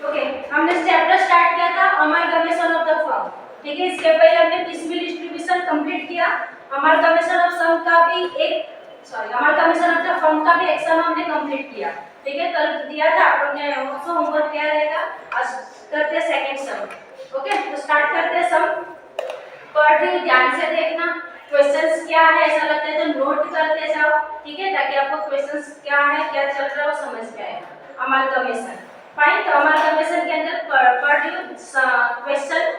Okay, हमने chapter start किया था अमालगमेशन ऑफ द फर्म। ठीक है, इसके पहले हमने पीसफुल डिस्ट्रीब्यूशन कंप्लीट किया। अमालगमेशन ऑफ सम का भी अमालगमेशन ऑफ द फर्म का भी एक सम हमने कंप्लीट किया। ठीक है, कल दिया था आपने, उसको होमवर्क क्या रहेगा, आज करते सेकंड सम। ओके, तो स्टार्ट करते हैं सम। पढ़ रही ध्यान से देखना, क्वेश्चंस क्या है ऐसा लगता है तो नोट करते जाओ। ठीक है, ताकि आपको क्वेश्चंस क्या है, क्या चल रहा है वो समझ में आए। Amalgamation, fine. तो अमालगमेशन के अंदर पढ़ रही क्वेश्चन,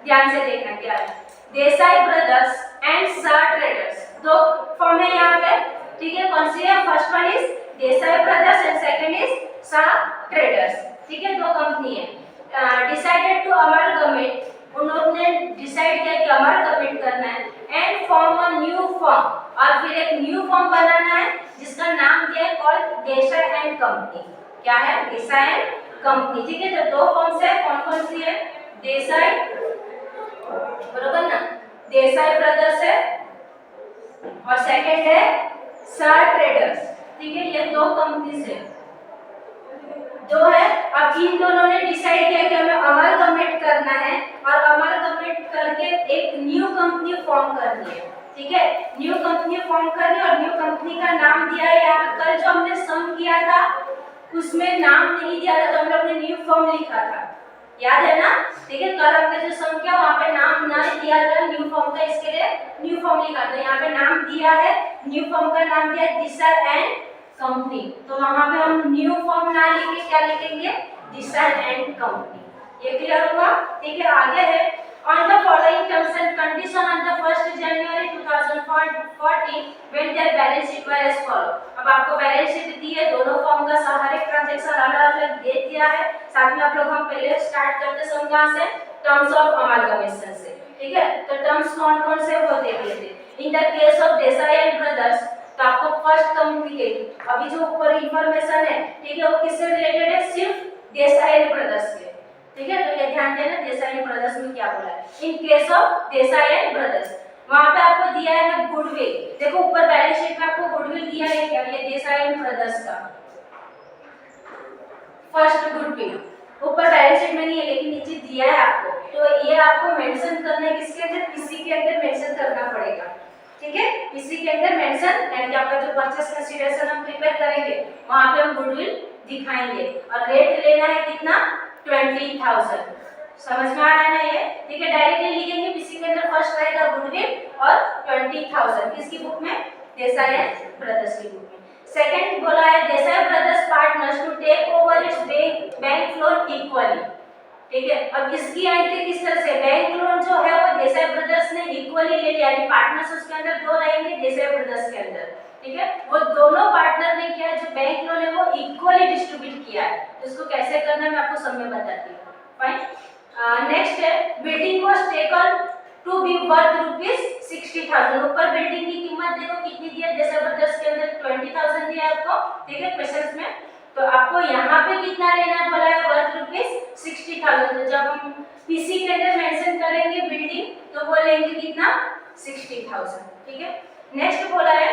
ध्यान से देखना क्या है। Desai brothers and Shah traders, दो फॉर्म है यहाँ पे। ठीक है, कौन सी है? First one is Desai brothers and second is Shah traders. ठीक है, दो कंपनी है। डिसाइडेड टू अमालगमेट, उन्होंने डिसाइड किया कि अमालगमेट करना है and form a new form, और फिर एक न्यू फॉर्म बनाना है जिसका नाम दिया है कॉल्ड देसाई एंड कंपनी। क्या है? Desai and company. ठीक है, तो दो फॉर्म्स है, कौन कौन सी है? देसाई, बरोबर ना, देसाई ब्रदर्स है, और सेकंड है शाह ट्रेडर्स। ठीक है, ये दो कंपनीज है, दो है। अब इन दोनों ने डिसाइड किया कि हमें अमालगमेट करना है और अमालगमेट करके एक न्यू कंपनी फॉर्म करनी है। ठीक है, न्यू कंपनी फॉर्म करनी है और न्यू कंपनी का नाम दिया है यहाँ। कल जो हमने सम किया था उसमें नाम नहीं दिया था, तो हम लोग ने न्यू फॉर्म लिखा था, याद है ना? ठीक है, कल हमने जो सम किया वहाँ पे नाम ना दिया था न्यू फॉर्म का, इसके लिए न्यू फॉर्म लिखा था। यहाँ पे नाम दिया है, न्यू फॉर्म का नाम दिया है देसाई एंड कंपनी, तो वहां पे हम न्यू फॉर्म ना लिखे क्या लिखेंगे? Desai and company. ये क्लियर होगा? ठीक है, आगे है। On the following terms and condition on the 1 January 2014 when their balance sheet were as follow. अब आपको बैलेंस शीट दी है, दोनों फॉर्म का हर एक ट्रांजैक्शन अलग-अलग दे दिया है। साथ में आप लोग, हम पहले स्टार्ट करते हैं कहां से? टर्म्स ऑफ अमालगमेशन से। ठीक है, तो टर्म्स कौन-कौन से वो देख लेते हैं। In the case of Desai and brothers, तो आपको फर्स्ट कंपनी के अभी जो ऊपर इंफॉर्मेशन है, ठीक है, वो किससे रिलेटेड है? सिर्फ देसाई एंड ब्रदर्स के। ठीक है, तो ये ध्यान देना देसाई एंड ब्रदर्स में क्या बोला है। In case of Desai and brothers, वहां पे आपको दिया है गुडविल। देखो ऊपर बैलेंस शीट में आपको गुडविल दिया है क्या? ये देसाई एंड ब्रदर्स का फर्स्ट गुडविल ऊपर बैलेंस शीट में नहीं है, लेकिन नीचे दिया है आपको। तो ये आपको मेंशन करना है किसके अंदर? पीसी के अंदर मेंशन करना पड़ेगा। ठीक है, इसी के अंदर मेंशन, यानी आपका जो परचेस कंसीडरेशन हम प्रिपेयर करेंगे वहां पे हम गुडविल दिखाएंगे, और रेट लेना है कितना? 20,000। समझ में आ रहा है ना ये? ठीक है, डायरेक्टली लिखेंगे, इसी के अंदर फर्स्ट रहेगा गुडविल और 20,000। किसकी बुक में? देसाई एंड ब्रदर्स की बुक में। सेकंड बोला है Desai brothers partners to take over its bank loan equally. ठीक है, अब इसकी एंट्री किस तरह से? बैंक लोन जो है वो देसाई ब्रदर्स ने इक्वली ले लिया, यानी पार्टनर्स उसके अंदर दो रहेंगे देसाई ब्रदर्स के अंदर। ठीक है, वो दोनों पार्टनर ने क्या है, जो बैंक लोन है वो इक्वली डिस्ट्रीब्यूट किया है। इसको कैसे करना है मैं आपको सब में बताती हूँ। फाइन। नेक्स्ट है building was taken to be worth ₹60,000। ऊपर बिल्डिंग की कीमत देखो कितनी दी है, देसाई ब्रदर्स के अंदर 20,000 दिया है आपको। ठीक है, क्वेश्चंस में तो आपको यहाँ पे कितना लेना बोला है? वर्थ ₹60,000। तो जब हम पीसी के अंदर मेंशन करेंगे बिल्डिंग, तो वो लेंगे कितना? 60,000। ठीक है, नेक्स्ट बोला है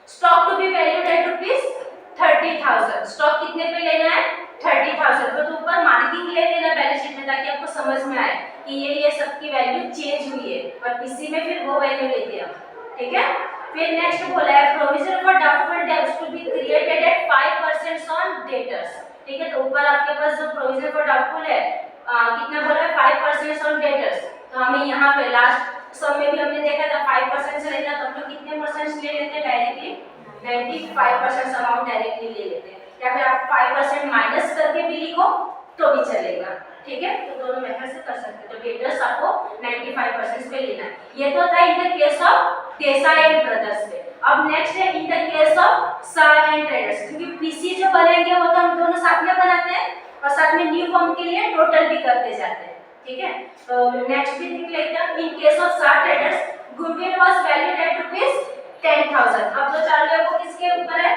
stock to be valued at ₹30,000। Stock कितने पे लेना है? 30,000 पे। तो ऊपर मार्किंग ले लेना बैलेंस शीट में, ताकि आपको समझ में आए कि ये सब की वैल्यू चेंज हुई है, और पीसी में फिर वो वैल्यू लेते हैं। ठीक है, फिर नेक्स्ट बोला है provision for doubtful debts to be created at 5% on debtors. ठीक है, तो ऊपर आपके पास जो प्रोविजन फॉर डाउटफुल है कितना बोला है? 5% ऑन डेटर्स। तो हमें यहाँ पे लास्ट सम में भी हमने देखा था 5% से लेना, तो हम लोग कितने परसेंट ले लेते हैं? डायरेक्टली 95% अमाउंट डायरेक्टली ले लेते हैं, या फिर आप 5% माइनस करके भी लिखो तो भी चलेगा। ठीक है, तो दोनों मेथड से कर सकते हैं। तो डेटर्स आपको 95% पे लेना है। ये तो था in the case of Desai and brothers पे। अब नेक्स्ट है in the case of Shah and traders, क्योंकि पीसी जो बनेंगे वो तो हम दोनों साथ में बनाते हैं और साथ में न्यू फॉर्म के लिए टोटल भी करते जाते हैं। ठीक है, तो नेक्स्ट भी देख लेते हैं। In case of Shah traders goodwill was valued at ₹10,000। अब जो चार्ज है वो किसके ऊपर है?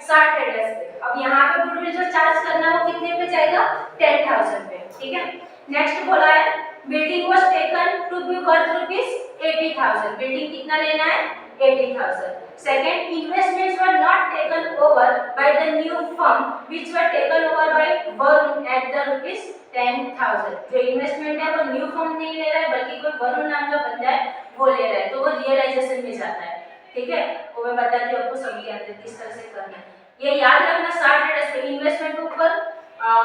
शाह ट्रेडर्स पे। अब यहाँ पे गुडविल जो चार्ज करना है वो कितने पे जाएगा? 10,000 पे। ठीक है, नेक्स्ट बोला है building was taken to be worth ₹80,000। Building कितना लेना है? 80,000. Second, investments were not taken over by the new firm which were taken over by Varun at rupees 10,000। जो इन्वेस्टमेंट है वो न्यू फॉर्म नहीं ले रहा है बल्कि कोई वरुण नाम का बंदा है वो ले रहा है, तो वो रियलाइजेशन में जाता है। ठीक है, वो मैं बताती हूँ आपको सब के अंदर किस तरह से करना है। ये याद रखना, 60 ट्रेडर्स पे इन्वेस्टमेंट के ऊपर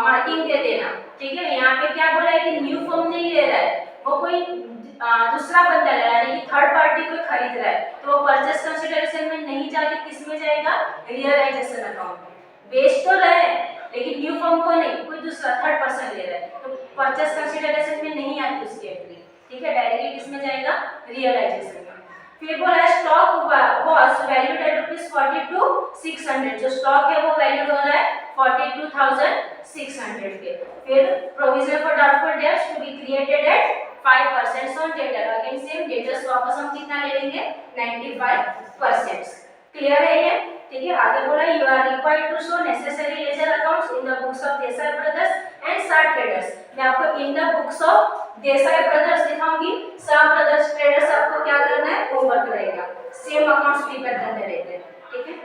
मार्किंग दे देना। ठीक है, यहाँ पे क्या बोला है कि न्यू फॉर्म नहीं ले रहा है, वो कोई दूसरा बंदा ले रहा है, यानी कि थर्ड पार्टी कोई खरीद रहा है, तो वो परचेस कंसीडरेशन में नहीं जाके किस में जाएगा, रियलाइजेशन अकाउंट में। बेच तो रहे लेकिन न्यू फॉर्म को नहीं, कोई दूसरा थर्ड पर्सन ले रहा है, तो परचेस कंसीडरेशन में नहीं आती उसकी एंट्री। ठीक है, डायरेक्टली किस में जाएगा, रियलाइजेशन में। फिर बोला स्टॉक वाज वैल्यूड एट ₹42,600, जो स्टॉक है वो वैल्यूड हो रहा है 42,600 पे। फिर provision for doubtful debts to be created at 5% on debtor, again same debtors वापस हम कितना ले लेंगे, 95%। क्लियर है ये? ठीक है, आगे बोला you are required to show necessary ledger accounts in the books of Desai brothers and Shah traders. मैं आपको in the books of Desai brothers दिखाऊंगी, शाह ब्रदर्स ट्रेडर्स आपको क्या करना है, होमवर्क रहेगा, सेम अकाउंट्स प्रिपेयर करने रहते हैं। ठीक है,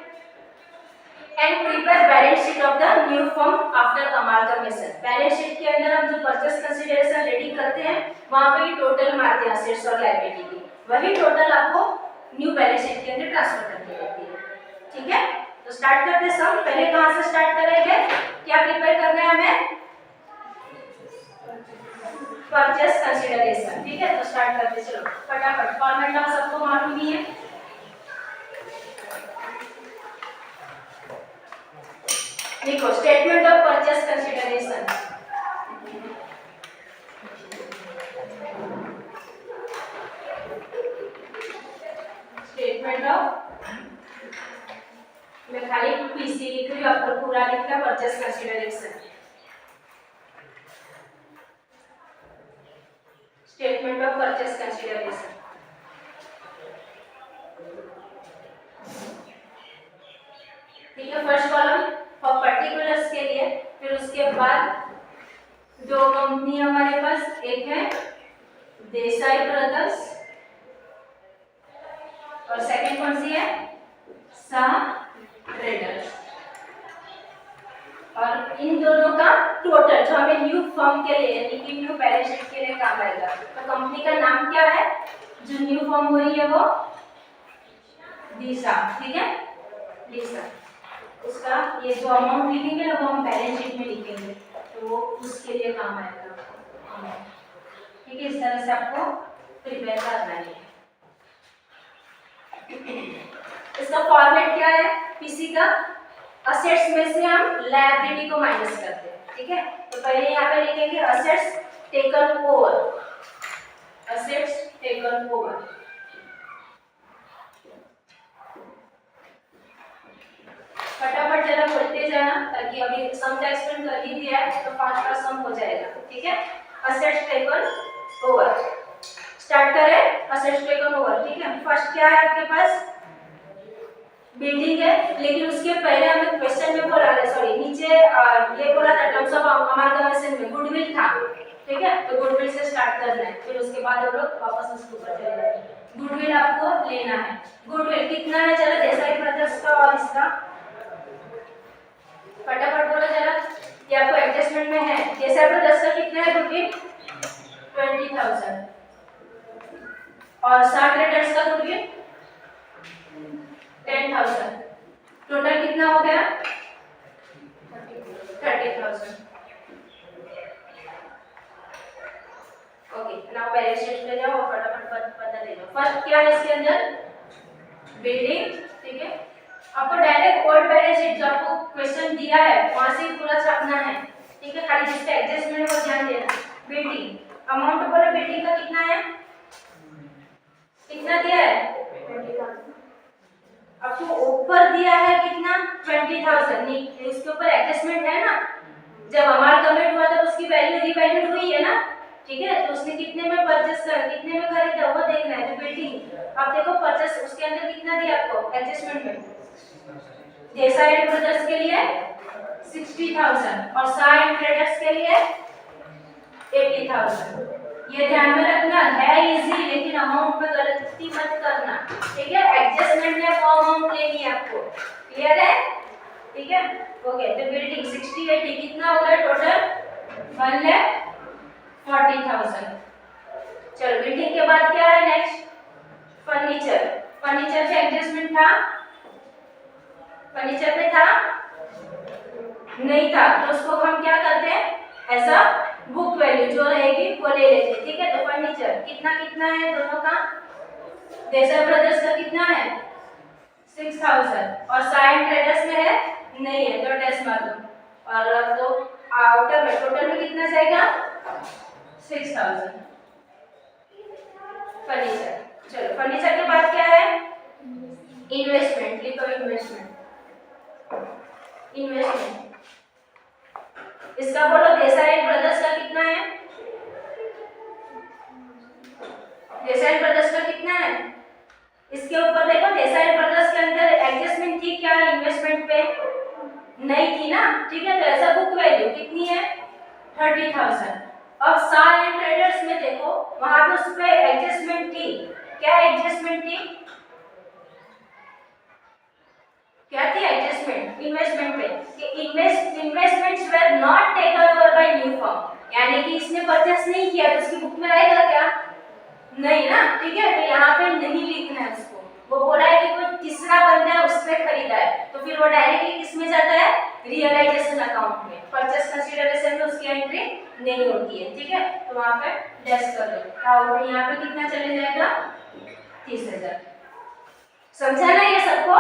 and prepare balance sheet of the new firm after amalgamation. Balance sheet के अंदर हम जो परचेस कंसीडरेशन रेडी करते हैं वहां पे टोटल मारते हैं असेट्स और लायबिलिटी की, वही टोटल आपको न्यू बैलेंस शीट के अंदर ट्रांसफर करनी रहती है। ठीक है, तो स्टार्ट करते हैं सब। पहले कहां से स्टार्ट करेंगे, क्या प्रिपेयर करना है हमें, परचेस कंसीडरेशन। ठीक है, तो स्टार्ट करते चलो फटाफट, फॉर्मेट आप सबको मालूम ही है। देखो statement of purchase consideration, statement of, मैं खाली पीसी लिख रही हूँ, आपको पूरा लिखना है purchase consideration. Statement of purchase consideration, ठीक है, फर्स्ट कॉलम फॉर पर्टिकुलर्स के लिए, फिर उसके बाद दो कंपनी हमारे पास, एक है देसाई ब्रदर्स और सेकंड कौन सी है, शाह ट्रेडर्स। और इन दोनों का टोटल जो हमें न्यू फर्म के लिए यानी कि न्यू बैलेंस शीट के लिए काम आएगा, तो कंपनी का नाम क्या है, जो न्यू फर्म हो रही है वो दिशा। ठीक है, दिशा, उसका ये जो अमाउंट लिखेंगे ना वो हम बैलेंस शीट में लिखेंगे, तो वो उसके लिए काम आएगा। ठीक है, इस तरह से आपको प्रिपेयर करना है। इसका फॉर्मेट क्या है पीसी का, असेट्स में से हम लायबिलिटी को माइनस करते हैं। ठीक है, तो पहले यहाँ पे लिखेंगे assets taken over, assets taken over. फटाफट जरा बोलते जाना ताकि अभी सम का एक्सप्लेन कर ही दिया है तो फास्ट फास्ट सम हो जाएगा। ठीक है, असेट्स टेकन ओवर, स्टार्ट करें असेट्स टेकन ओवर। ठीक है, फर्स्ट क्या है आपके पास, बिल्डिंग है, लेकिन उसके पहले हमें क्वेश्चन में बोला है, सॉरी नीचे ये बोला था टर्म्स ऑफ अमालगमेशन में गुडविल था। ठीक है, तो गुडविल से स्टार्ट करना है, फिर उसके बाद हम लोग वापस उसके ऊपर चले जाएंगे। गुडविल आपको लेना है, गुडविल कितना है, चलो देसाई ब्रदर्स का और इसका फटाफट बोलो जरा, ये आपको एडजस्टमेंट में है। देसाई ब्रदर्स का कितना है गुडविल, 20,000 और शाह ट्रेडर्स का गुडविल 10,000, टोटल कितना हो गया 30,000। ओके, नाउ बैलेंस शीट पे जाओ और फटाफट पता ले लो। फर्स्ट क्या है इसके अंदर, बिल्डिंग। ठीक है, आपको डायरेक्ट ओल्ड बैलेंस शीट जो आपको क्वेश्चन दिया है वहां से पूरा छापना है। ठीक है, खाली जिसका एडजस्टमेंट है वो ध्यान देना। बिल्डिंग, अमाउंट बोलो बिल्डिंग का कितना है, कितना दिया है, 20,000। आपको ऊपर दिया है कितना, 20,000, नहीं उसके ऊपर एडजस्टमेंट है ना, जब अमालगमेट हुआ था उसकी वैल्यू रिवैल्यूड हुई है ना। ठीक है, तो उसने कितने में परचेस कर, कितने में खरीदा वो देखना है। तो बिल्डिंग आप देखो परचेस उसके अंदर कितना दिया आपको एडजस्टमेंट में, देसाई ब्रदर्स के लिए 60,000 और शाह ट्रेडर्स के लिए 80,000। ये ध्यान में रखना है, इजी, लेकिन अमाउंट में गलती मत करना। ठीक है, एडजस्टमेंट में वो अमाउंट लेनी है आपको, क्लियर है। ठीक है, ओके, तो बिल्डिंग 60 80 कितना हो गया टोटल 1,40,000। चलो बिल्डिंग के बाद क्या है नेक्स्ट? फर्नीचर। फर्नीचर पे एडजस्टमेंट था? फर्नीचर पे था? नहीं था, तो उसको हम क्या करते हैं, ऐसा बुक वैल्यू जो रहेगी वो ले लेते हैं। ठीक है, तो फर्नीचर कितना कितना है दोनों का? देसाई ब्रदर्स का कितना है? 6,000 और साइन ट्रेडर्स में है नहीं है, तो डैश मार दो। और तो आउटर में टोटल में कितना जाएगा? 6,000 फर्नीचर। चलो फर्नीचर के बाद क्या है? इन्वेस्टमेंट। लिखो इन्वेस्टमेंट। इन्वेस्टमेंट इसका बोलो देसाई ब्रदर्स का कितना है? देसाई ब्रदर्स का कितना है? इसके ऊपर देखो, देसाई ब्रदर्स के अंदर एडजस्टमेंट थी क्या इन्वेस्टमेंट पे? नहीं थी ना। ठीक है, तो ऐसा बुक वैल्यू कितनी है? 30,000। अब सार एंड ट्रेडर्स में देखो, वहां पे उस पे एडजस्टमेंट थी। क्या एडजस्टमेंट थी? क्या थी एडजस्टमेंट इन्वेस्टमेंट पे? कि investments were not taken over by new firm, यानी कि इसने परचेस नहीं किया, तो उसकी बुक में रहेगा क्या? नहीं ना। ठीक है, तो यहाँ पे नहीं लिखना है उसको। वो बोला है कि कोई तीसरा बंदा है उसने खरीदा है, तो फिर वो डायरेक्टली किस में जाता है? रियलाइजेशन अकाउंट में। परचेस कंसीडरेशन में उसकी एंट्री नहीं होती है। ठीक है, तो वहां पे डैश कर दो। और यहाँ पे कितना चले जाएगा? 30,000। समझा ना ये सबको?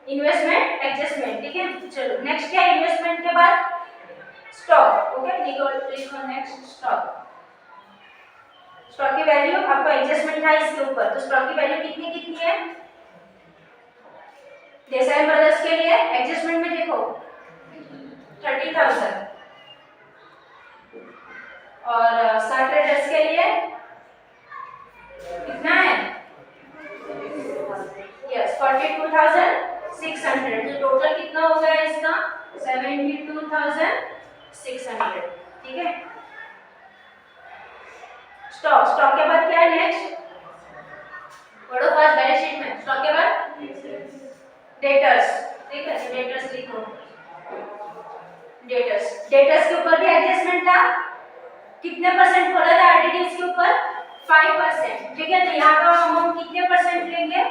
Investment adjustment. ठीक है, चलो नेक्स्ट क्या है इन्वेस्टमेंट के बाद? स्टॉक। ओके, लिखो नेक्स्ट स्टॉक। स्टॉक की वैल्यू आपको एडजस्टमेंट था इसके ऊपर, तो स्टॉक की वैल्यू कितनी कितनी है? देसाई ब्रदर्स के लिए एडजस्टमेंट में देखो 30,000 और सार ट्रेडर्स के लिए कितना है? यस 42,600। तो टोटल कितना हो गया इसका? 72,600। ठीक है, स्टॉक। स्टॉक के बाद क्या है नेक्स्ट? पढ़ो फर्स्ट बैलेंस शीट में। स्टॉक के बाद डेटर्स। ठीक है, डेटर्स लिखो। डेटर्स के ऊपर भी एडजस्टमेंट था। कितने परसेंट बोला था आरटीडीएस के ऊपर? 5%। ठीक है, तो यहाँ का अमाउंट कितने परसेंट लेंगे?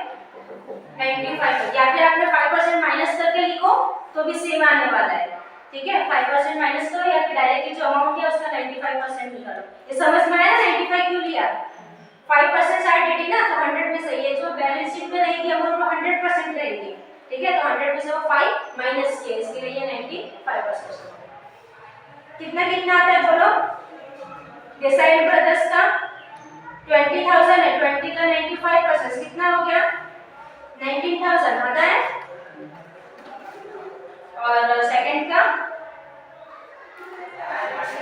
95। या फिर आपने 5% माइनस करके लिखो तो भी सेम आने वाला है। ठीक है, 5% माइनस करो या फिर डायरेक्टली जो अमाउंट है उसका 95% निकालो। ये समझ में आया ना? 95 क्यों लिया? 5% आरटीडी ना, तो 100 में से ये जो बैलेंस शीट में रहेगी अमाउंट वो 100% रहेगी। ठीक है, तो 100 में से वो 5 माइनस किया, इसके लिए ये 95%। कितना कितना आता है बोलो? देसाई ब्रदर्स का 20,000 है, 20 का 95% कितना हो गया? 19,000 आता है। और सेकंड का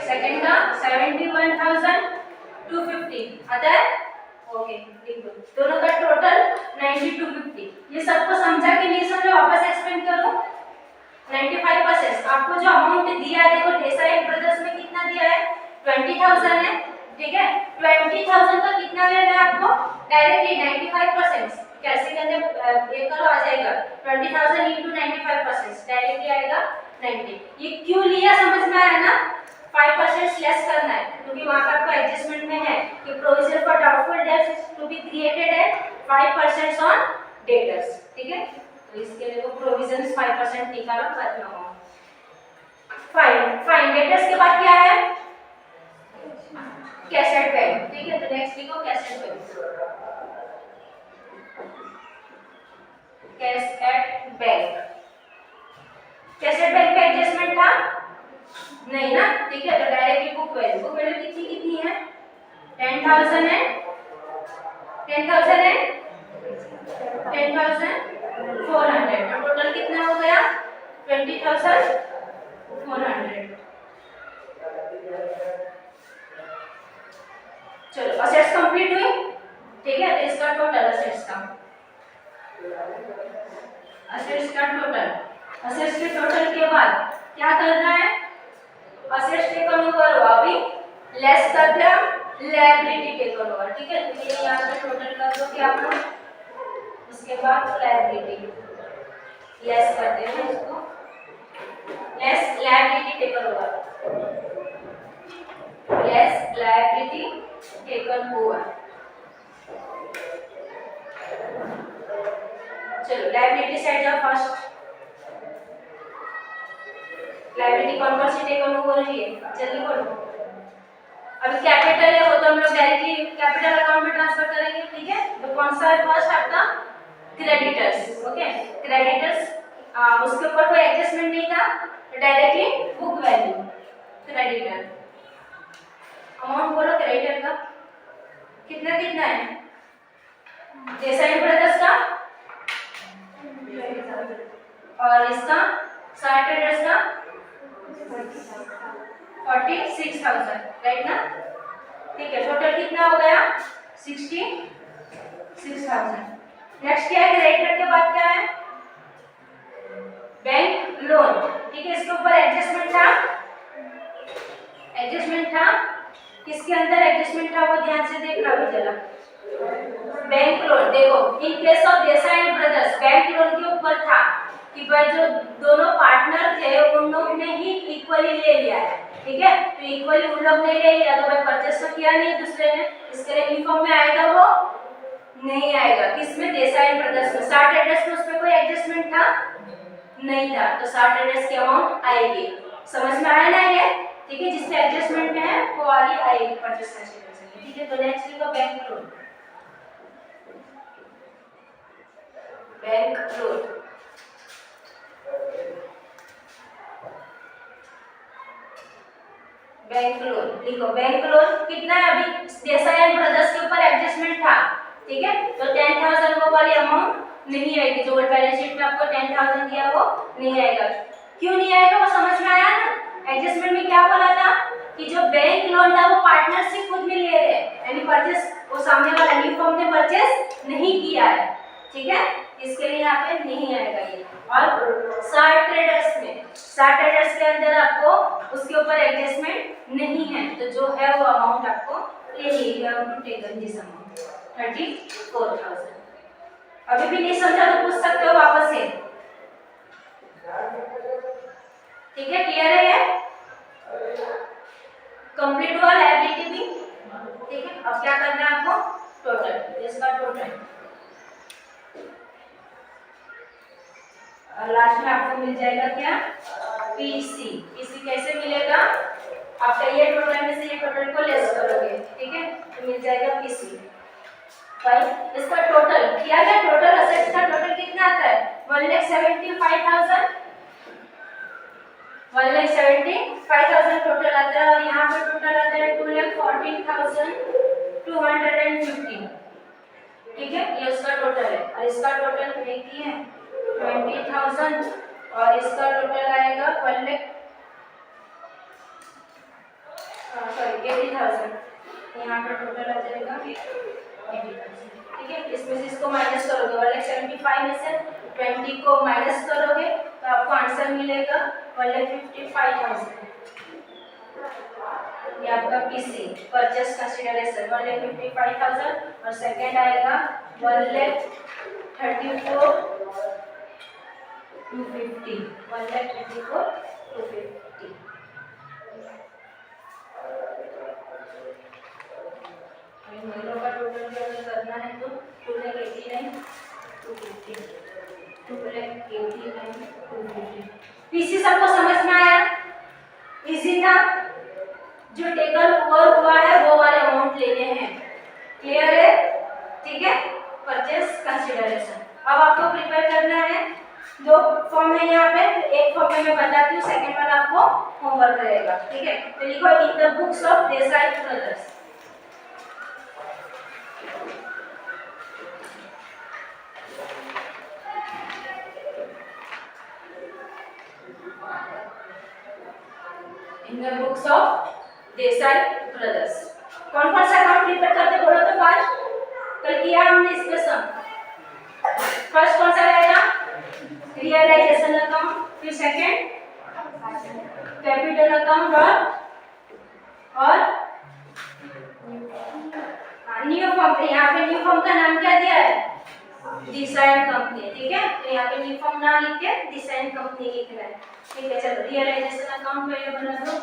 71,250 आता है। ओके, देखो दोनों का टोटल 9250। ये सबको समझा कि नहीं समझा? वापस एक्सप्लेन करो। 95% आपको जो अमाउंट दिया है, देखो देसाई ब्रदर्स में कितना दिया है? 20,000 है। ठीक है, 20,000 का कितना लेना है आपको? डायरेक्टली 95%। कैसे करने ये करो, आ जाएगा 20,000 into 95%, डायरेक्टली आएगा 90। ये क्यों लिया समझ में आया ना? 5% लेस करना है, क्योंकि वहां पर आपको एडजस्टमेंट में है कि provision for doubtful debts to be created at 5% on debtors. ठीक है, तो इसके लिए वो प्रोविजंस 5% निकालो बाद में। फाइन डेटर्स के बाद क्या है? Cassette bank. ठीक है, तो नेक्स्ट लिखो कैसेट बैंक। कैसेट बैंक पे एडजस्टमेंट था नहीं ना। ठीक है, तो डायरेक्टली बुक वैल्यू कितनी है? 10,000 है। 10,000 है, 10,400। तो टोटल कितना हो गया? 20,400। चलो असेट्स कंप्लीट हुई। ठीक है, तो इसका टोटल असेट्स के टोटल के बाद क्या करना है? असेट्स टेकन ओवर हुआ, अभी लेस कर दिया लायबिलिटी टेकन ओवर। ठीक है, तो ये यहाँ पे टोटल कर दो कि आप लोग, उसके बाद लायबिलिटी लेस कर देना इसको, less liability taken over. Less liability taken over. चलो लायबिलिटी साइड जाओ फर्स्ट। लायबिलिटी कौन कौन सी टेकन ओवर हुई है, जल्दी बोलो। अभी कैपिटल है वो तो हम लोग डायरेक्टली कैपिटल अकाउंट में ट्रांसफर करेंगे, ठीक है। तो कौन सा है फर्स्ट आपका क्रेडिटर्स, ओके। क्रेडिटर्स उसके ऊपर कोई एडजस्टमेंट नहीं था, तो directly book value creditor. Amount बोलो क्रेडिटर का कितना कितना है, देसाई ब्रदर्स का और इसका सार ट्रेडर्स का 46,000, राइट ना। ठीक है, टोटल कितना हो गया 66,000। नेक्स्ट क्या है, क्रेडिटर के बाद क्या है, बैंक लोन, ठीक है। इसके ऊपर एडजस्टमेंट था, किसके अंदर एडजस्टमेंट था वो ध्यान से देखना भी जरा। बैंक लोन देखो, in case of Desai and brothers bank loan के ऊपर था कि भाई जो दोनों पार्टनर थे उन लोग ने ही इक्वली ले लिया है, ठीक है। तो इक्वली उन लोग ने ले लिया तो भाई परचेस तो किया नहीं दूसरे ने, इसके लिए यूनिफॉर्म में आएगा वो नहीं आएगा। किसमें, देसाई एंड ब्रदर्स में। सार ट्रेडर्स में उसमें कोई एडजस्टमेंट था नहीं था, तो सार ट्रेडर्स की अमाउंट आएगी। समझ में आया ना ये, ठीक है। जिससे एडजस्टमेंट में है वो वाली आएगी परचेस कंसीडरेशन, ठीक है। तो नेक्स्ट लिखो बैंक लोन। बैंक लोन लिखो। बैंक लोन कितना है, अभी देसाई एंड ब्रदर्स के ऊपर एडजस्टमेंट था, ठीक है। तो 10,000 वो वाली अमाउंट नहीं आएगी, जो बैलेंस शीट में आपको 10,000 दिया वो नहीं आएगा। क्यों नहीं आएगा वो समझ में आया ना। एडजस्टमेंट में क्या बोला था कि जो बैंक लोन था वो पार्टनर से खुद में ले रहे हैं, यानी परचेस वो सामने वाला यूनिफॉर्म ने परचेस नहीं किया है, ठीक है। इसके लिए यहाँ पे नहीं आएगा ये। और सार ट्रेडर्स के अंदर आपको उसके ऊपर एडजस्टमेंट नहीं है, तो जो है वो अमाउंट आपको लेनी है, टू टेकन दिस अमाउंट 34,000। अभी भी नहीं समझा तो पूछ सकते हो वापस से, ठीक है। क्लियर है ये, कंप्लीट हुआ लायबिलिटी भी, ठीक है। अब क्या करना है आपको, टोटल, इसका टोटल और लास्ट में आपको मिल जाएगा क्या, पीसी। पीसी कैसे मिलेगा, आप ये टोटल में से ये टोटल को लेस करोगे, ठीक है, तो मिल जाएगा पीसी। फाइन, इसका टोटल किया गया, टोटल असेट्स का टोटल कितना आता है 1,75,000, 1,75,000 टोटल आता है। और यहाँ पे टोटल आता है 2,14,250, ठीक है। ये उसका टोटल है। और इसका टोटल एक ही है 20,000 और इसका टोटल आएगा 80,000। यहाँ पे टोटल आ जाएगा 80,000, ठीक है। इसमें से इसको माइनस करोगे, 1,75,000 में से 20 को माइनस करोगे तो आपको आंसर मिलेगा 1,55,000। ये आपका पीसी परचेस कंसीडरेशन 1,55,000 और सेकंड आएगा 1,34,250, 1,34,250। दोनों का टोटल भी अगर करना है तो 2,89,250। पीसी सबको समझ में आया, इजी था। जो टेकन ओवर हुआ है वो वाले अमाउंट लेने हैं, क्लियर है, ठीक है। परचेस कंसीडरेशन अब आपको प्रिपेयर करना है। दो फॉर्म है यहाँ पे, एक फॉर्म में मैं बताती हूँ, सेकंड वाला आपको होमवर्क रहेगा, ठीक है। तो लिखो इन the books of Desai brothers. In the books of Desai brothers कौन कौन सा अकाउंट प्रिपेयर करते बोलो तो फर्स्ट, कल किया हमने इसमें सब। फर्स्ट कौन सा रहेगा, रियलाइजेशन अकाउंट, फिर सेकंड कैपिटल अकाउंट और न्यू फॉर्म। यहाँ पे न्यू फॉर्म का नाम क्या दिया है, डिसाइड कंपनी, ठीक है। तो यहाँ पे न्यू फॉर्म ना लिख के डिसाइड कंपनी लिखना है, ठीक है। चलो रियलाइजेशन अकाउंट पहले बना दो।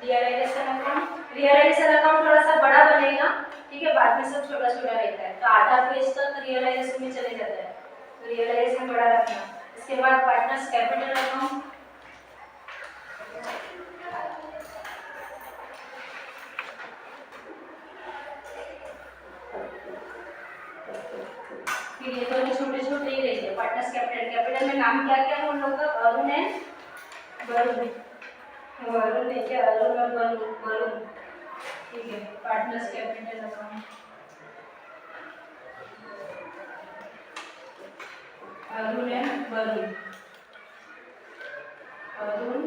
रियलाइजेशन अकाउंट थोड़ा सा बड़ा बनेगा, ठीक है, बाद में सब छोटा छोटा रहता है, तो आधा पेज तक रियलाइजेशन में चले जाता है, तो रियलाइजेशन बड़ा रखना। इसके बाद पार्टनर्स कैपिटल अकाउंट, फिर ये दोनों छोटे छोटे ही रहेंगे। पार्टनर्स कैपिटल, कैपिटल में नाम क्या क्या है उन लोगों का? अरुण है, वरुण, वरुण है क्या? अरुण और वरुण, ठीक है। पार्टनर्स कैपिटल अकाउंट, अरुण है, Varun, Arun,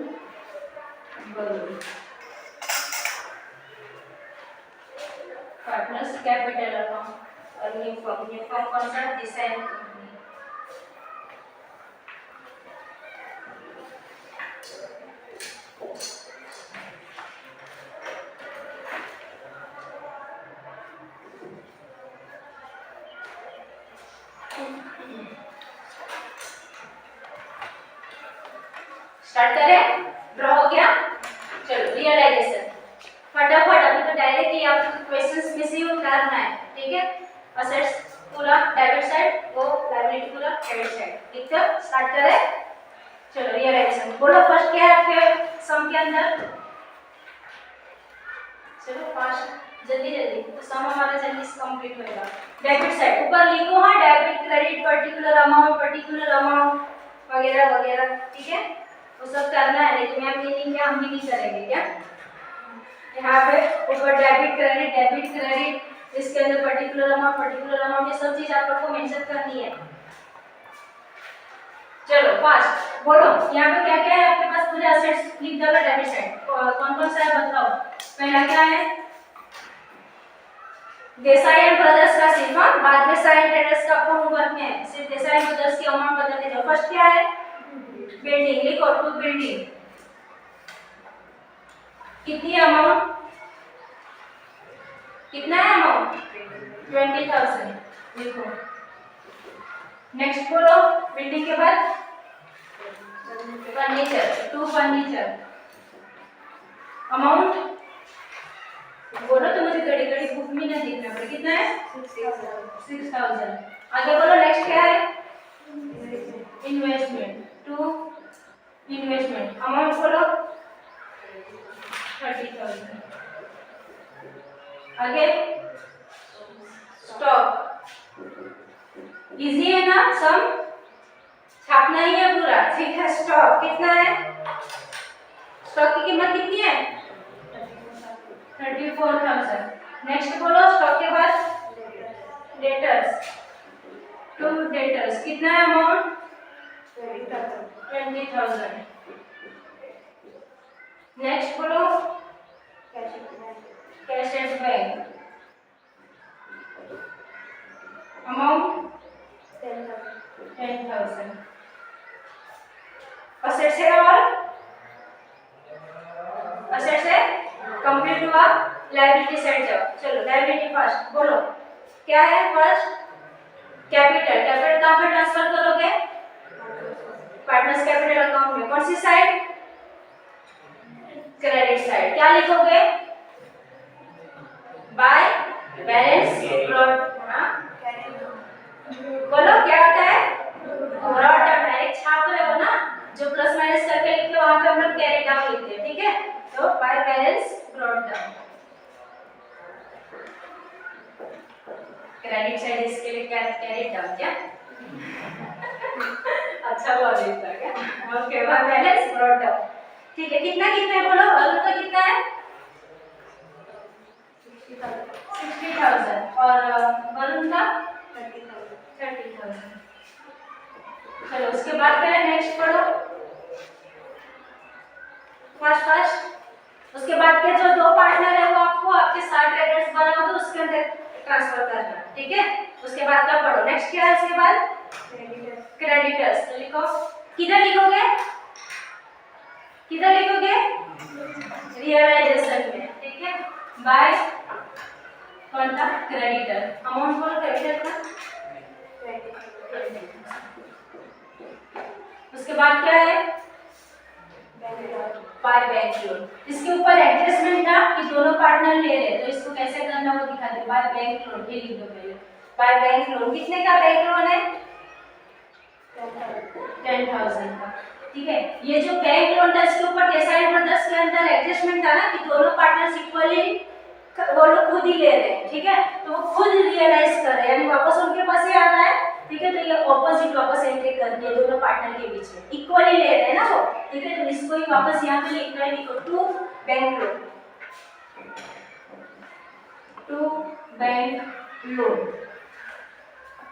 Varun. Partners capital account और न्यू फॉर्म कौन सा? Decide company. स्टार्ट करें? ड्रॉ हो गया? चलो रियलाइजेशन फटाफट, अभी तो डायरेक्ट ही आपको क्वेश्चंस में से ही उतारना है, ठीक है। असेट्स पूरा डेबिट साइड, वो लायबिलिटी पूरा क्रेडिट साइड, ठीक है। स्टार्ट करें? चलो रियलाइजेशन बोलो, फर्स्ट क्या है आपके सम के अंदर? चलो फास्ट, जल्दी जल्दी, तो सम हमारा जल्दी से कंप्लीट होगा। डेबिट साइड ऊपर लिखो, हाँ, डेबिट क्रेडिट पर्टिकुलर अमाउंट वगैरह वगैरह, ठीक है, वो सब करना है, लेकिन मैम ये नहीं, क्या हम भी नहीं करेंगे क्या? यहाँ पे ऊपर डेबिट क्रेडिट, इसके अंदर पर्टिकुलर अमाउंट, ये सब चीज आप लोग को मेंशन करनी है। चलो फास्ट बोलो, यहाँ पे क्या क्या है आपके पास? पूरे असेट्स लिख डालो डेबिट साइड, कौन कौन सा है बताओ। पहला क्या है? देसाई एंड ब्रदर्स का सिर्फ, बाद में साइन ट्रेडर्स का आपको होमवर्क में है, सिर्फ देसाई एंड ब्रदर्स की अमाउंट बताते जाओ। फर्स्ट क्या है? बिल्डिंग, लिखो टू बिल्डिंग, कितनी अमाउंट? कितना है अमाउंट? 20,000, लिखो। नेक्स्ट बोलो, बिल्डिंग के बाद फर्नीचर, टू फर्नीचर, अमाउंट बोलो, तो मुझे घड़ी घड़ी बुक में ना देखना पड़े, कितना है? 6,000। आगे बोलो, नेक्स्ट क्या है? इन्वेस्टमेंट, टू इन्वेस्टमेंट, अमाउंट बोलो 30,000। आगे स्टॉक, इजी है ना, सम छापना ही है पूरा, ठीक है। स्टॉक कितना है? स्टॉक की कीमत कितनी है? 34,000। नेक्स्ट बोलो, स्टॉक के बाद डेटर्स, टू डेटर्स, कितना है अमाउंट? 20,000। नेक्स्ट बोलो, cash at bank, amount 10,000। Assets है, और असेट्स है, कंप्लीट हुआ। लायबिलिटी साइड जाओ, चलो लायबिलिटी फर्स्ट बोलो, क्या है? फर्स्ट कैपिटल, कैपिटल कहाँ पर ट्रांसफर करोगे? पार्टनर्स कैपिटल अकाउंट में, कौन सी साइड? Credit side. क्या लिखोगे? बाय बैलेंस ब्रॉट, बोलो क्या होता है? ब्रॉट डाउन, डायरेक्ट छाप रहे हो ना, जो प्लस माइनस करके लिखते हो वहां पे हम लोग कैरी डाउन लिखते हैं, ठीक है। तो by balance brought down, credit side इसके लिए क्या? कैरी डाउन, क्या? अच्छा हुआ देखा क्या? Okay, by balance brought down, ठीक है। कितना कितना है बोलो, अरुण का कितना है? 60,000 और वरुण का 30,000। चलो उसके बाद क्या है? नेक्स्ट पढ़ो फर्स्ट। उसके बाद के जो दो पार्टनर है वो आपको आपके साथ ट्रेडर्स बनाओ तो उसके अंदर ट्रांसफर करना, ठीक है। उसके बाद का पढ़ो, नेक्स्ट क्या है? उसके बाद क्रेडिटर्स, तो लिखो, किधर लिखोगे? किधर लिखोगे? रियलाइजेशन में, ठीक है। बाय कौन था? क्रेडिटर, अमाउंट बोलो क्रेडिटर का। उसके बाद क्या है? By bank loan. इसके ऊपर एडजस्टमेंट था कि दोनों पार्टनर ले रहे, तो इसको कैसे करना वो दिखा दे। बाय बैंक लोन, ये लिख दो पहले। बाय बैंक लोन कितने का बैंक लोन है? 10,000 का। ठीक है, ये जो बैंक लोन था इसके ऊपर कैसा जबरदस्त के अंदर एडजस्टमेंट था ना कि दोनों पार्टनर्स इक्वली वो लोग खुद ही ले रहे हैं। ठीक है, तो वो खुद रियलाइज कर रहे हैं, यानी वापस उनके पास ही आ रहा है। ठीक है, तो ये ऑपोजिट वापस एंट्री कर दिए दोनों पार्टनर के बीच में, इक्वली ले रहे हैं ना वो। ठीक है, तो इसको ही वापस यहाँ पे लिखना है, लिखो to bank loan, to bank loan.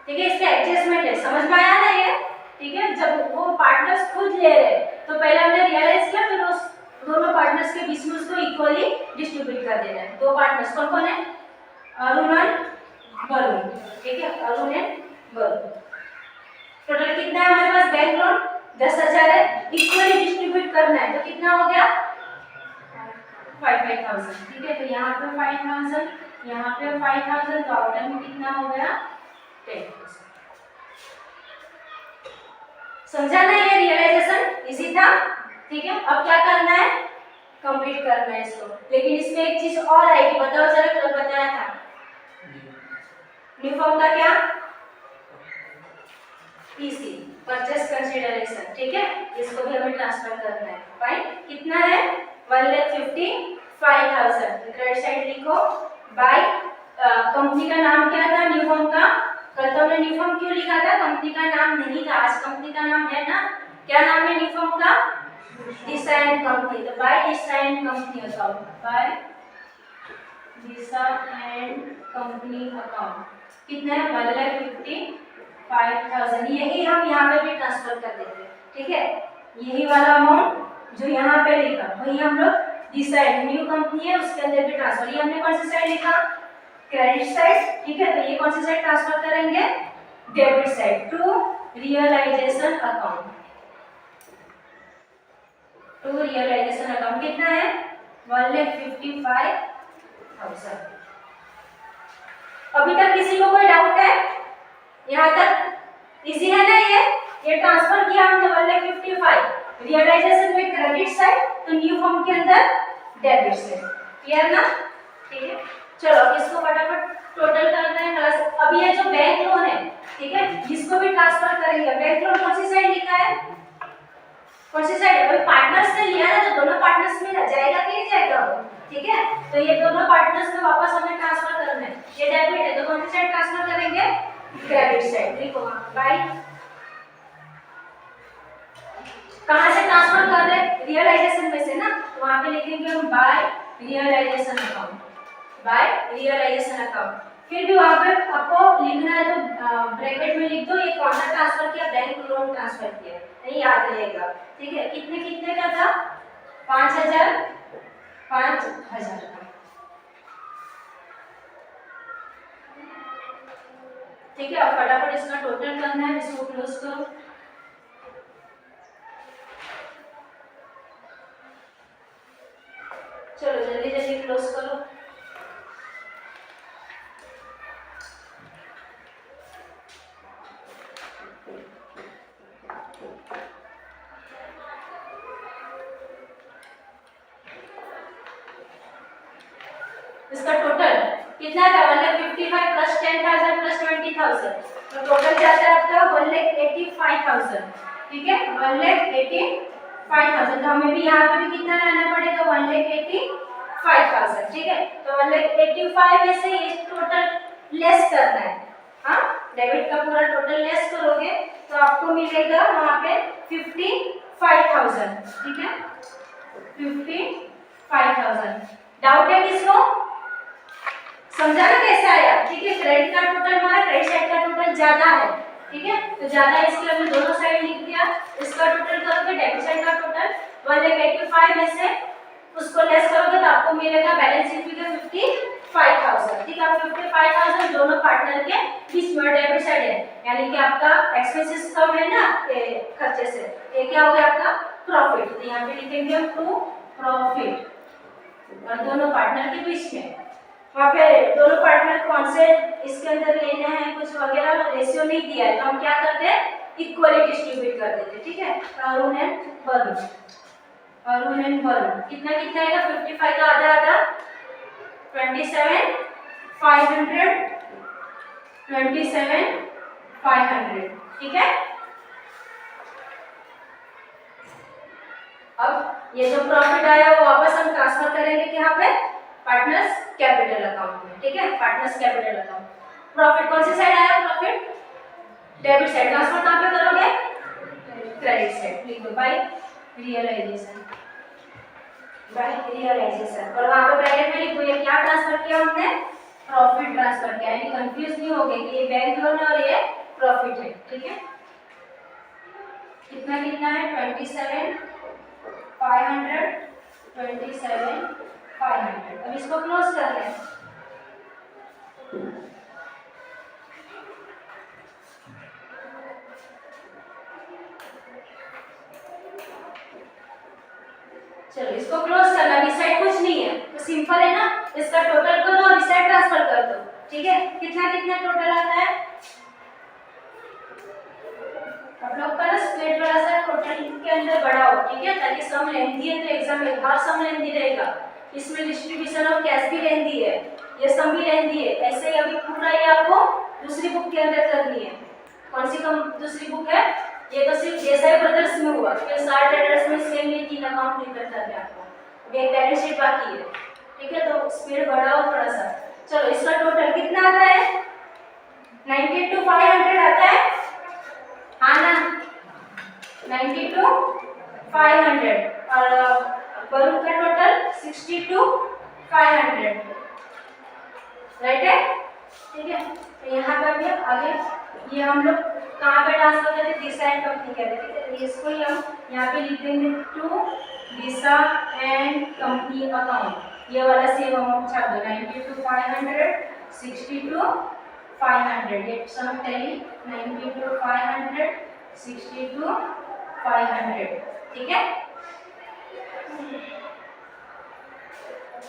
ठीक है, इसका एडजस्टमेंट है, समझ में आया ना ये? ठीक है, जब वो पार्टनर्स खुद ले रहे तो पहले हमने रियलाइज किया, फिर उस दोनों पार्टनर्स के बीच में उसको इक्वली डिस्ट्रीब्यूट कर देना है। दो पार्टनर्स कौन कौन है? अरुण और वरुण। ठीक है, अरुण एंड वरुण। टोटल कितना है हमारे पास बैंक लोन? 10,000 है, इक्वली डिस्ट्रीब्यूट करना है, तो कितना हो गया? 5,000। ठीक है, तो यहाँ पे 5,000, यहाँ पे 5,000, तो आउटर में कितना हो गया? 10,000। समझा ना? ये रियलाइजेशन इजी था। ठीक है, अब क्या करना है? कंप्लीट करना है इसको। लेकिन इसमें एक चीज और आएगी, बताओ जरा, कल बताया था न्यू फॉर्म का क्या? PC, purchase consideration. ठीक है, इसको भी हमें ट्रांसफर करना है। फाइन, कितना है? 1,55,000। क्रेडिट साइड लिखो। बाय कंपनी का नाम क्या था न्यू फॉर्म का? कल तो हमने न्यू फॉर्म क्यों लिखा था? कंपनी का नाम नहीं था, आज कंपनी का नाम है ना। क्या नाम है न्यू फॉर्म का? Disha and company. तो by Disha and company account, by Disha and company account. कितना है? 1,55,000। यही हम यहाँ पे भी ट्रांसफर कर देते हैं। ठीक है, यही वाला अमाउंट जो यहाँ पे लिखा वही हम लोग दिशा एंड न्यू कंपनी है उसके अंदर भी ट्रांसफर। ये हमने कौन सी साइड लिखा? Credit side. ठीक है, तो ये कौन सी साइड ट्रांसफर करेंगे? Debit side, to realisation account, to realisation account. कितना है? 1,55,000। अभी तक किसी को कोई डाउट है? यहाँ तक इजी है ना? ये ट्रांसफर किया हमने 1,55,000, रियलाइजेशन में क्रेडिट साइड, तो न्यू फॉर्म के अंदर डेबिट साइड। क्लियर ना? ठीक है, चलो इसको फटाफट टोटल करना है क्लास। अब ये जो बैंक लोन है, ठीक है, इसको भी ट्रांसफर करेंगे। बैंक लोन कौन सी साइड लिखा है? कौन सी साइड है? भाई पार्टनर्स ने लिया ना, तो दोनों पार्टनर्स में जाएगा कि नहीं जाएगा? ठीक है, तो ये दोनों पार्टनर्स में वापस हमें ट्रांसफर करना है। ये डेबिट है, तो कौन सी साइड ट्रांसफर करेंगे? Credit side. लिखो बाय, कहां से ट्रांसफर कर रहे हैं? रियलाइजेशन में से ना, तो वहां पे लिखेंगे हम by realisation account, by realisation account. फिर भी वहां पे आपको लिखना है, तो ब्रैकेट में लिख दो ये कौन सा ट्रांसफर किया? बैंक लोन ट्रांसफर किया, नहीं याद रहेगा। ठीक है, कितने कितने का था? 5,000 5,000 का। ठीक है, अब फटाफट इसका टोटल करना है, इसको क्लोज करो। चलो जल्दी जल्दी क्लोज करो। इसका टोटल कितना था? 1,55,000 प्लस 10,000 प्लस 20,000, तो टोटल जाता है आपका 1,85,000। ठीक है, 1,85,000। तो हमें भी यहाँ पे भी कितना लाना पड़ेगा? 1,85,000। ठीक है, तो 1,85,000 में से ये टोटल लेस करना है। हाँ, डेबिट का पूरा टोटल लेस करोगे तो आपको मिलेगा वहाँ पे 55,000। ठीक है, 55,000। डाउट है किसको? समझा ना कैसे आया? ठीक है, क्रेडिट का टोटल हमारा क्रेडिट साइड का टोटल ज्यादा है। ठीक है, तो ज्यादा है इसलिए हमने दोनों साइड लिख दिया। इसका टोटल करोगे डेबिट साइड का टोटल 1,85,000 में से उसको लेस करोगे तो आपको मिलेगा बैलेंस शीट फिगर 55,000। ठीक है, 55,000 दोनों पार्टनर के बीच में डेबिट साइड है, यानी कि आपका एक्सपेंसेस कम है ना खर्चे से, ये क्या हो गया आपका? प्रॉफिट। तो यहाँ पे लिखेंगे हम टू प्रॉफिट, और दोनों पार्टनर के बीच में वहाँ पे दोनों पार्टनर कौन से इसके अंदर लेना है कुछ वगैरह रेशियो नहीं दिया है, तो हम क्या करते हैं? इक्वली डिस्ट्रीब्यूट कर देते हैं। ठीक है, अरुण एंड वरुण। अरुण एंड वरुण कितना कितना आएगा 55 का आधा आधा 27,500 27,500 ठीक है। अब ये जो प्रॉफिट आया वो वापस हम ट्रांसफर करेंगे यहाँ पे पार्टनर्स कैपिटल अकाउंट में ठीक है। पार्टनर्स कैपिटल अकाउंट प्रॉफिट कौन सी साइड आया प्रॉफिट डेबिट साइड ट्रांसफर कहाँ पे करोगे क्रेडिट साइड लिख दो बाय रियलाइजेशन और वहां पे ब्रैकेट में लिखो ये क्या ट्रांसफर किया हमने प्रॉफिट ट्रांसफर किया यानी कंफ्यूज नहीं होगे कि ये बैंक लोन है और ये प्रॉफिट है ठीक है। कितना कितना है 27,500 27,500 अब इसको क्लोज कर लें। चलो इसको क्लोज करना इस साइड कुछ नहीं है तो सिंपल है ना इसका टोटल करो और इस साइड ट्रांसफर कर दो ठीक है। कितना कितना टोटल आता है आप लोग का स्प्लिट वाला सा टोटल के अंदर बड़ा हो ठीक है ताकि सम लेंथी है तो एग्जाम में हर सम लेंथी रहेगा। इसमें डिस्ट्रीब्यूशन ऑफ कैश भी लेंथी है ये सम भी लेंथी है। ऐसे ही अभी पूरा ये आपको दूसरी बुक के अंदर करनी है। कौन सी दूसरी बुक है ये तो सिर्फ देसाई ब्रदर्स में हुआ फिर सार ट्रेडर्स में सेम ये 3 अकाउंट निकल जाते हैं आपको एक बैलेंस शीट बाकी है ठीक है। तो स्पीड बढ़ाओ थोड़ा सा। चलो इसका टोटल कितना आता है 92,500 आता है हाँ ना 92,500 और वरुण का टोटल 62,500 राइट है ठीक है। तो यहाँ पे भी आगे ये हम लोग कहाँ पे ट्रांसफर करते दिशा एंड कंपनी कहते हैं ठीक है। इसको ही हम यहाँ पे लिख देंगे to Disha and company account ये वाला सेम अमाउंट छाप दो 92,500 62,500 ये सम टैली 92,500 62,500 ठीक है।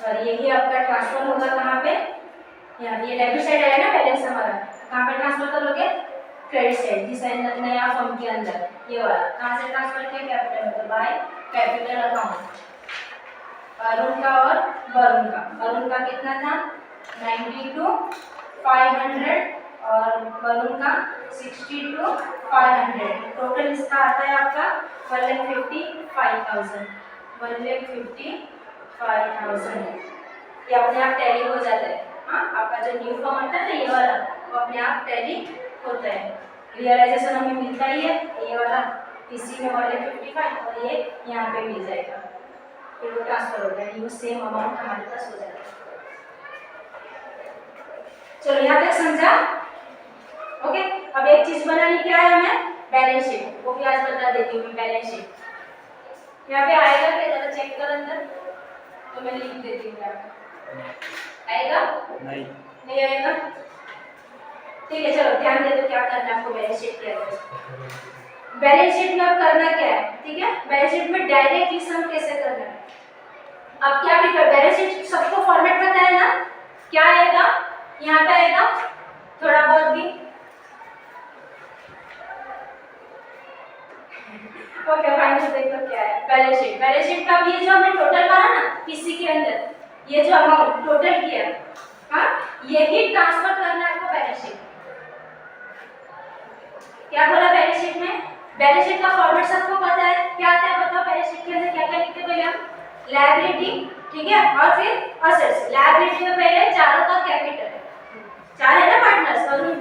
और यही आपका ट्रांसफर होगा कहाँ पे यहाँ ये डेबिट साइड है ना बैलेंस हमारा कहाँ पे ट्रांसफर करोगे क्रेडिट साइड जिस नया फर्म के अंदर ये वाला कहाँ से ट्रांसफर किया कैपिटल मतलब बाय कैपिटल अकाउंट अरुण का और वरुण का। अरुण का कितना था 92,500 और वरुण का 62,500 टोटल इसका आता है आपका 1,55,000 1,55,000 ये अपने आप टैली हो जाता है। हाँ आपका जो न्यू फॉर्म आता है ना ये वाला वो अपने आप टैली होता है। रियलाइजेशन हमें मिलता ही है ये वाला इसी में 1,55 और ये यहाँ पे मिल जाएगा फिर वो ट्रांसफर हो जाएगा ये सेम अमाउंट हमारे पास हो जाएगा। चलो यहाँ तक समझा ओके। अब एक चीज बनानी क्या है हमें बैलेंस शीट वो भी आज बता देती हूँ मैं। बैलेंस शीट यहाँ पे आएगा क्या जरा चेक कर अंदर तो मैं लिख देती हूँ आएगा नहीं आएगा ठीक है। चलो ध्यान दे दो क्या करना है आपको बैलेंस शीट के अंदर। बैलेंस शीट में अब करना क्या है ठीक है। बैलेंस शीट में डायरेक्टली सम कैसे करना है अब क्या भी कर बैलेंस शीट सबको फॉर्मेट पता है ना क्या आएगा यहाँ पे आएगा थोड़ा बहुत भी ओके फाइन। तो देखो क्या है बैलेंस शीट का ये जो हमने टोटल मारा ना किसी के अंदर ये जो अमाउंट टोटल किया हाँ यही ट्रांसफर करना है आपको बैलेंस शीट। क्या बोला बैलेंस शीट में बैलेंस शीट का फॉर्मेट सबको पता है क्या आता है बताओ। बैलेंस शीट के अंदर क्या क्या लिखते हैं पहले हम लायबिलिटी ठीक है और फिर असेट्स। लायबिलिटी में पहले चारों का कैपिटल चार है ना पार्टनर्स अरुण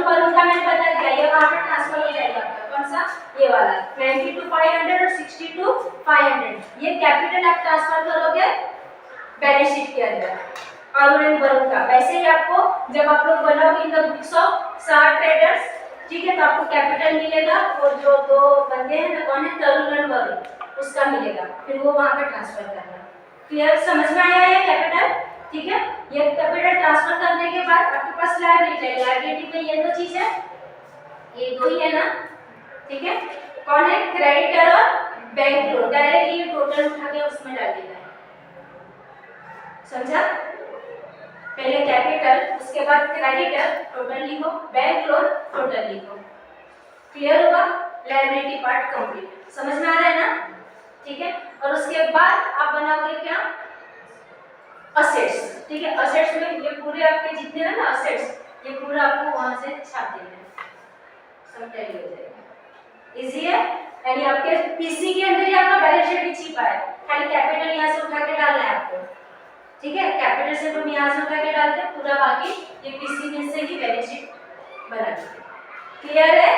वरुण का मैंने बता दिया ये वहां पे ट्रांसफर हो जाएगा कौन सा ये वाला 92,500 और 62,500 ये कैपिटल आप ट्रांसफर करोगे बैलेंस शीट के अंदर अरुण एंड वरुण का। वैसे ही आपको जब आप लोग बनाओगे इन द बुक्स ऑफ सार ट्रेडर्स ठीक है तो आपको कैपिटल मिलेगा और जो दो बंदे हैं ना कौन है तरुण एंड वरुण उसका मिलेगा फिर वो वहां पे ट्रांसफर करना। क्लियर समझ में आया ये कैपिटल ठीक है। ये कैपिटल ट्रांसफर करने के बाद आपके पास लायबिलिटी है। लायबिलिटी में ये दो चीज है ये दो ही है ना ठीक है। कौन है क्रेडिटर और बैंक लोन डायरेक्टली ये टोटल उठा के उसमें डाल देना है समझा। पहले कैपिटल उसके बाद क्रेडिटर टोटल लिखो बैंक लोन टोटल लिखो। क्लियर होगा लायबिलिटी पार्ट कंप्लीट समझ में आ रहा है ना ठीक है। और उसके बाद आप बनाओगे क्या, असेट्स, ठीक है। असेट्स में ये पूरे आपके जितने हैं ना असेट्स, ये पूरा आपको वहां से छाप देना है, सब टैली हो जाएगा, इजी है। यानी आपके पीसी के अंदर ही आपका बैलेंस शीट भी छिपा है, खाली कैपिटल यहाँ से उठा के डालना है आपको, ठीक है। कैपिटल से हम यहाँ से उठा के डालते हैं, पूरा बाकी ये पीसी में से ही बैलेंस शीट बना देते हैं। क्लियर है,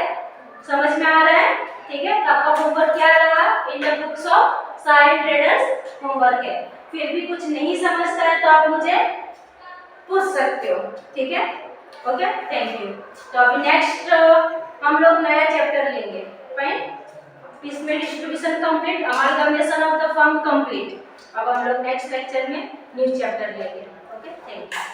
समझ में आ रहा है, ठीक है। तो आपका होमवर्क क्या रहा, इन the books of science traders homework है। फिर भी कुछ नहीं समझता है तो आप मुझे पूछ सकते हो, ठीक है। Okay, thank you. तो अभी नेक्स्ट हम लोग नया चैप्टर लेंगे, फाइन। इसमें distribution complete, amalgamation of the firm complete. अब हम लोग नेक्स्ट लेक्चर में न्यू चैप्टर लेंगे। Okay, thank you.